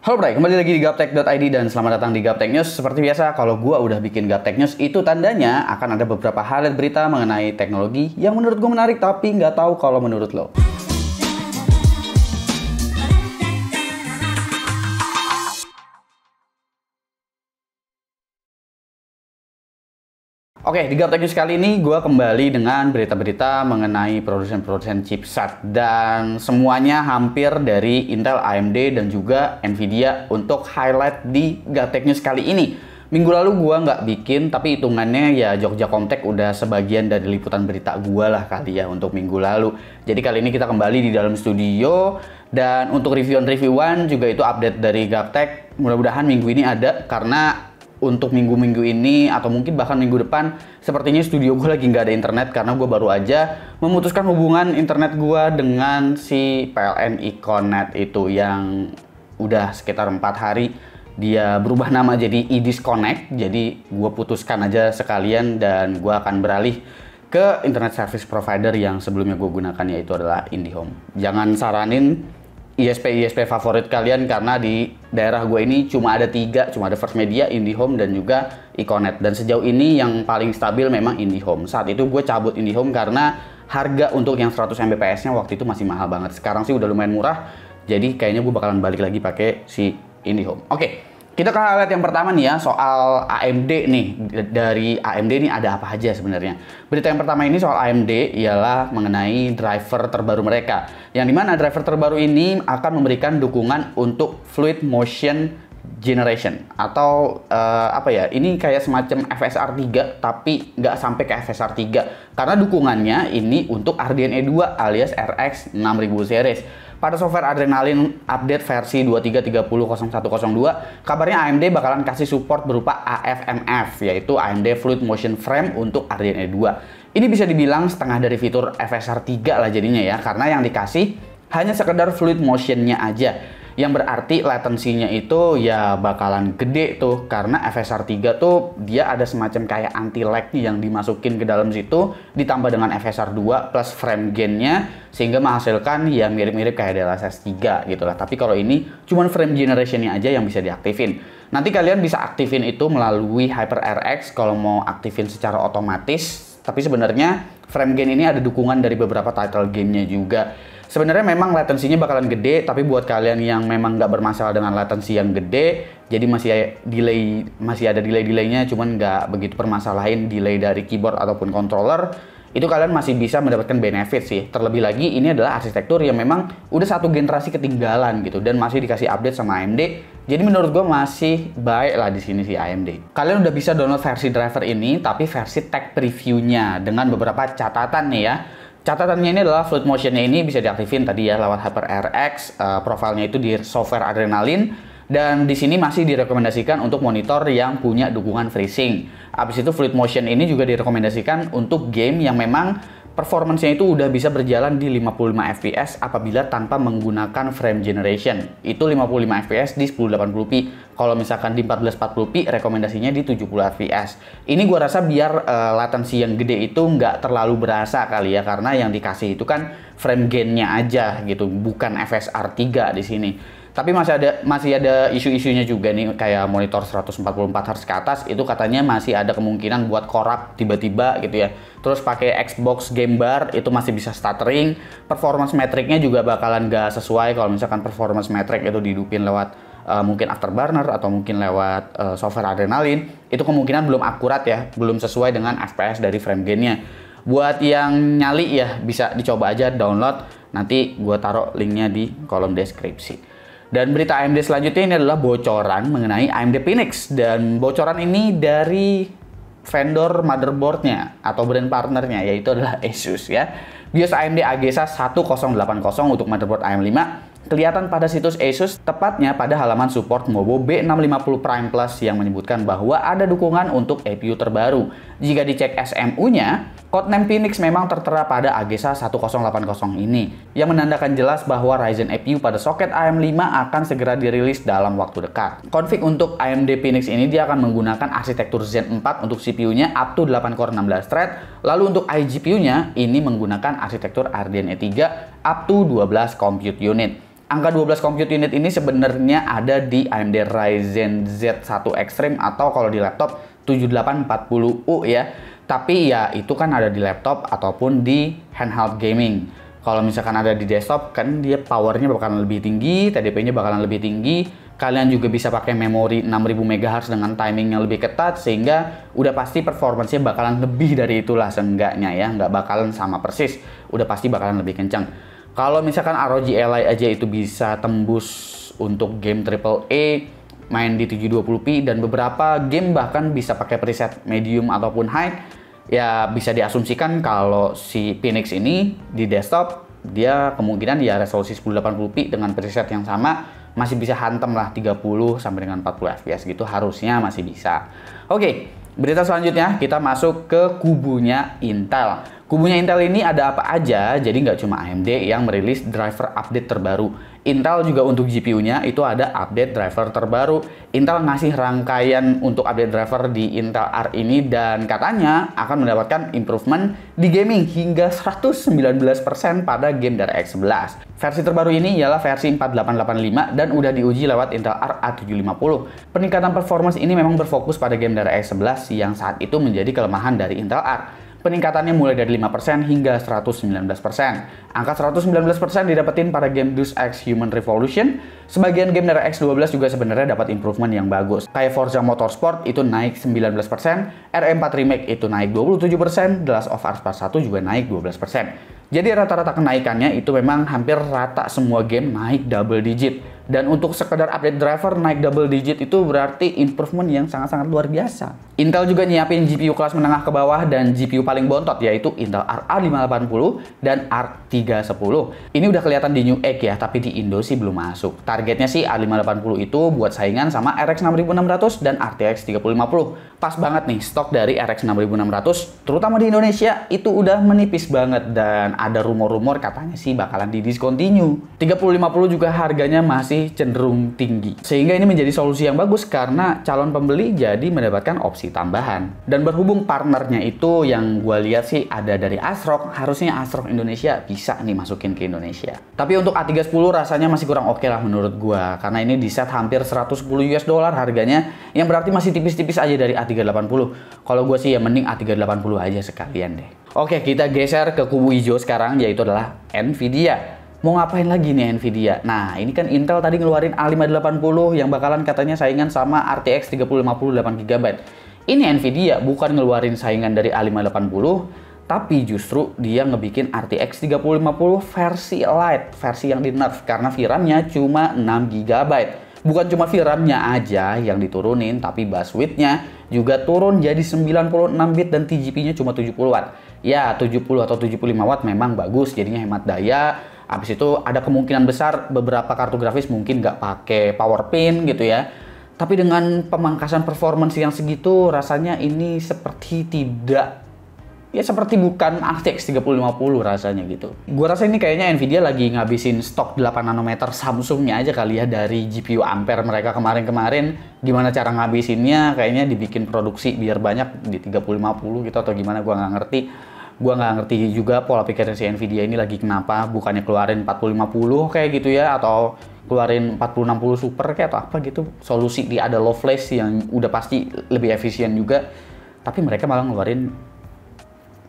Halo Bray, kembali lagi di Gaptek.id dan selamat datang di Gaptek News. Seperti biasa, kalau gua udah bikin Gaptek News, itu tandanya akan ada beberapa highlight berita mengenai teknologi yang menurut gua menarik tapi nggak tahu kalau menurut lo. Oke, di Gaptek News kali ini gue kembali dengan berita-berita mengenai produsen-produsen chipset dan semuanya hampir dari Intel, AMD, dan juga Nvidia untuk highlight di Gaptek News kali ini. Minggu lalu gue nggak bikin, tapi hitungannya ya Jogja Comtech udah sebagian dari liputan berita gue lah kali ya untuk minggu lalu. Jadi kali ini kita kembali di dalam studio dan untuk review-reviewan juga itu update dari Gaptek. Mudah-mudahan minggu ini ada karena untuk minggu-minggu ini atau mungkin bahkan minggu depan sepertinya studio gue lagi nggak ada internet karena gue baru aja memutuskan hubungan internet gue dengan si PLN Iconet itu yang udah sekitar 4 hari dia berubah nama jadi iDisconnect. Jadi gue putuskan aja sekalian dan gue akan beralih ke internet service provider yang sebelumnya gue gunakan, yaitu adalah IndiHome. Jangan saranin ISP favorit kalian karena di daerah gue ini cuma ada 3, cuma ada First Media, IndiHome, dan juga Iconet. Dan sejauh ini yang paling stabil memang IndiHome. Saat itu gue cabut IndiHome karena harga untuk yang 100 Mbps-nya waktu itu masih mahal banget. Sekarang sih udah lumayan murah, jadi kayaknya gue bakalan balik lagi pakai si IndiHome. Oke, kita ke highlight yang pertama nih ya, soal AMD nih. Dari AMD nih ada apa aja sebenarnya. Berita yang pertama ini soal AMD ialah mengenai driver terbaru mereka. Yang dimana driver terbaru ini akan memberikan dukungan untuk Fluid Motion Generation. Atau ini kayak semacam FSR 3 tapi nggak sampai ke FSR 3. Karena dukungannya ini untuk RDNA 2 alias RX 6000 series. Pada software Adrenalin update versi 23.30.0102, kabarnya AMD bakalan kasih support berupa AFMF, yaitu AMD Fluid Motion Frame untuk RDNA 2. Ini bisa dibilang setengah dari fitur FSR 3 lah jadinya ya, karena yang dikasih hanya sekedar fluid motion-nya aja. Yang berarti latensinya itu ya bakalan gede tuh, karena FSR 3 tuh dia ada semacam kayak anti-lag yang dimasukin ke dalam situ, ditambah dengan FSR 2 plus frame gain-nya, sehingga menghasilkan ya mirip-mirip kayak DLSS 3 gitu lah. Tapi kalau ini cuman frame generation-nya aja yang bisa diaktifin. Nanti kalian bisa aktifin itu melalui HyperRX kalau mau aktifin secara otomatis. Tapi sebenarnya frame gain ini ada dukungan dari beberapa title game-nya juga. Sebenarnya memang latensinya bakalan gede, tapi buat kalian yang memang nggak bermasalah dengan latensi yang gede, jadi masih ada delay-delaynya, cuman nggak begitu permasalahin delay dari keyboard ataupun controller, itu kalian masih bisa mendapatkan benefit sih. Terlebih lagi ini adalah arsitektur yang memang udah satu generasi ketinggalan gitu dan masih dikasih update sama AMD. Jadi menurut gue masih baik lah di sini si AMD. Kalian udah bisa download versi driver ini, tapi versi tech preview-nya dengan beberapa catatan nih ya. Catatannya ini adalah fluid motion-nya ini bisa diaktifin tadi ya lewat HyperRX, profilnya itu di software Adrenalin, dan di sini masih direkomendasikan untuk monitor yang punya dukungan FreeSync. Habis itu fluid motion ini juga direkomendasikan untuk game yang memang performance-nya itu udah bisa berjalan di 55 fps apabila tanpa menggunakan frame generation. Itu 55 fps di 1080p. Kalau misalkan di 1440p, rekomendasinya di 70 fps. Ini gua rasa biar latensi yang gede itu nggak terlalu berasa kali ya, karena yang dikasih itu kan frame gain-nya aja gitu, bukan FSR 3 di sini. Tapi masih ada isu-isunya juga nih, kayak monitor 144 Hz ke atas itu katanya masih ada kemungkinan buat korup tiba-tiba gitu ya. Terus pakai Xbox Game Bar itu masih bisa stuttering. Performance metricnya juga bakalan nggak sesuai kalau misalkan performance metric itu dihidupin lewat mungkin Afterburner atau mungkin lewat software Adrenalin. Itu kemungkinan belum akurat ya, belum sesuai dengan FPS dari frame gain-nya. Buat yang nyali ya bisa dicoba aja download. Nanti gua taruh linknya di kolom deskripsi. Dan berita AMD selanjutnya ini adalah bocoran mengenai AMD Phoenix. Dan bocoran ini dari vendor motherboardnya atau brand partnernya, yaitu adalah Asus ya. BIOS AMD AGESA 1080 untuk motherboard AM5 kelihatan pada situs Asus, tepatnya pada halaman support Mobo B650 Prime Plus yang menyebutkan bahwa ada dukungan untuk APU terbaru. Jika dicek SMU-nya, codename Phoenix memang tertera pada AGESA 1080 ini, yang menandakan jelas bahwa Ryzen APU pada soket AM5 akan segera dirilis dalam waktu dekat. Config untuk AMD Phoenix ini dia akan menggunakan arsitektur Zen 4 untuk CPU-nya up to 8 core 16 thread, lalu untuk iGPU-nya ini menggunakan arsitektur RDNA 3 up to 12 compute unit. Angka 12 compute unit ini sebenarnya ada di AMD Ryzen Z1 Extreme atau kalau di laptop 7840U ya. Tapi ya itu kan ada di laptop ataupun di handheld gaming. Kalau misalkan ada di desktop kan dia powernya bakalan lebih tinggi, TDP-nya bakalan lebih tinggi. Kalian juga bisa pakai memori 6000 MHz dengan timing yang lebih ketat sehingga udah pasti performance-nya bakalan lebih dari itulah seenggaknya ya, nggak bakalan sama persis, udah pasti bakalan lebih kencang. Kalau misalkan ROG Ally aja itu bisa tembus untuk game AAA, main di 720p dan beberapa game bahkan bisa pakai preset medium ataupun high, ya bisa diasumsikan kalau si Phoenix ini di desktop dia kemungkinan ya resolusi 1080p dengan preset yang sama masih bisa hantem lah 30 sampai dengan 40 fps gitu, harusnya masih bisa. Oke, berita selanjutnya kita masuk ke kubunya Intel. Kubunya Intel ini ada apa aja? Jadi nggak cuma AMD yang merilis driver update terbaru. Intel juga untuk GPU-nya itu ada update driver terbaru. Intel ngasih rangkaian untuk update driver di Intel Arc ini dan katanya akan mendapatkan improvement di gaming hingga 119% pada game DirectX 11. Versi terbaru ini ialah versi 4885 dan udah diuji lewat Intel Arc A750. Peningkatan performance ini memang berfokus pada game DirectX 11 yang saat itu menjadi kelemahan dari Intel Arc. Peningkatannya mulai dari 5% hingga 119%. Angka 119% didapetin pada game Deus Ex Human Revolution. Sebagian game DirectX 12 juga sebenarnya dapat improvement yang bagus. Kayak Forza Motorsport itu naik 19%, RE4 Remake itu naik 27%, The Last of Us Part 1 juga naik 12%. Jadi rata-rata kenaikannya itu memang hampir rata semua game naik double digit. Dan untuk sekedar update driver naik double digit itu berarti improvement yang sangat-sangat luar biasa. Intel juga nyiapin GPU kelas menengah ke bawah dan GPU paling bontot yaitu Intel Arc A580 dan Arc 310. Ini udah kelihatan di Newegg ya, tapi di Indo sih belum masuk. Targetnya sih A580 itu buat saingan sama RX 6600 dan RTX 3050. Pas banget nih stok dari RX 6600 terutama di Indonesia itu udah menipis banget dan ada rumor-rumor katanya sih bakalan didiscontinue. 3050 juga harganya masih cenderung tinggi. Sehingga ini menjadi solusi yang bagus karena calon pembeli jadi mendapatkan opsi tambahan. Dan berhubung partnernya itu yang gue lihat sih ada dari ASRock, harusnya ASRock Indonesia bisa nih masukin ke Indonesia. Tapi untuk A310 rasanya masih kurang oke lah menurut gue karena ini di set hampir 110 US dollar harganya yang berarti masih tipis-tipis aja dari A380. Kalau gue sih ya mending A380 aja sekalian deh. Oke, kita geser ke kubu hijau sekarang yaitu adalah Nvidia. Mau ngapain lagi nih Nvidia? Nah, ini kan Intel tadi ngeluarin A580 yang bakalan katanya saingan sama RTX 3050 8GB. Ini Nvidia bukan ngeluarin saingan dari A580, tapi justru dia ngebikin RTX 3050 versi Lite, versi yang di nerf karena VRAM-nya cuma 6GB. Bukan cuma VRAM-nya aja yang diturunin, tapi bus width-nya juga turun jadi 96 bit dan TGP-nya cuma 70 watt. Ya, 70 atau 75 watt memang bagus, jadinya hemat daya. Habis itu ada kemungkinan besar beberapa kartu grafis mungkin nggak pakai power pin gitu ya. Tapi dengan pemangkasan performance yang segitu rasanya ini seperti tidak, ya seperti bukan RTX 3050 rasanya gitu. Gua rasa ini kayaknya Nvidia lagi ngabisin stok 8 nanometer Samsungnya aja kali ya dari GPU Ampere mereka kemarin-kemarin. Gimana cara ngabisinnya, kayaknya dibikin produksi biar banyak di 3050 gitu atau gimana gua nggak ngerti. Gua nggak ngerti juga pola pikir si Nvidia ini lagi kenapa bukannya keluarin 4050 kayak gitu ya atau keluarin 4060 Super kayak atau apa gitu. Solusi di ada low flash yang udah pasti lebih efisien juga. Tapi mereka malah ngeluarin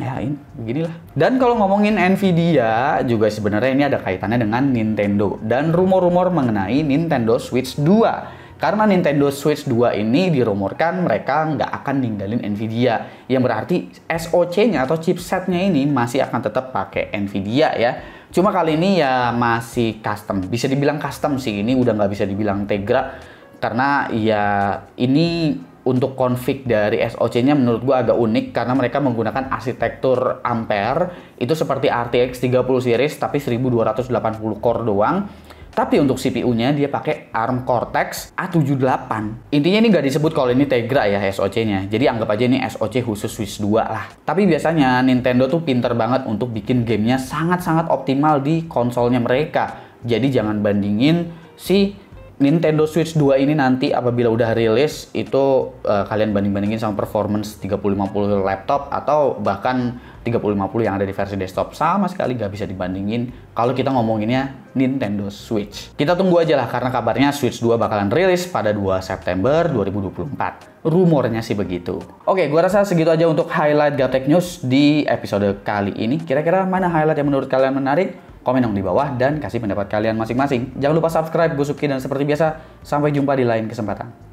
ya ini beginilah. Dan kalau ngomongin Nvidia juga sebenarnya ini ada kaitannya dengan Nintendo dan rumor-rumor mengenai Nintendo Switch 2. Karena Nintendo Switch 2 ini dirumorkan mereka nggak akan ninggalin Nvidia. Yang berarti SoC-nya atau chipsetnya ini masih akan tetap pakai Nvidia ya. Cuma kali ini ya masih custom. Bisa dibilang custom sih, ini udah nggak bisa dibilang Tegra. Karena ya ini untuk config dari SoC-nya menurut gua agak unik karena mereka menggunakan arsitektur Ampere itu seperti RTX 30 series tapi 1280 core doang. Tapi untuk CPU-nya dia pakai ARM Cortex A78. Intinya ini nggak disebut kalau ini Tegra ya SoC-nya. Jadi anggap aja ini SoC khusus Switch 2 lah. Tapi biasanya Nintendo tuh pinter banget untuk bikin gamenya sangat-sangat optimal di konsolnya mereka. Jadi jangan bandingin si Nintendo Switch 2 ini nanti apabila udah rilis itu kalian banding-bandingin sama performance 3050 laptop atau bahkan 3050 yang ada di versi desktop, sama sekali nggak bisa dibandingin kalau kita ngomonginnya Nintendo Switch. Kita tunggu aja lah karena kabarnya Switch 2 bakalan rilis pada 2 September 2024. Rumornya sih begitu. Oke, gua rasa segitu aja untuk highlight Gaptek News di episode kali ini. Kira-kira mana highlight yang menurut kalian menarik? Komen dong di bawah dan kasih pendapat kalian masing-masing. Jangan lupa subscribe, Gue Supki, dan seperti biasa, sampai jumpa di lain kesempatan.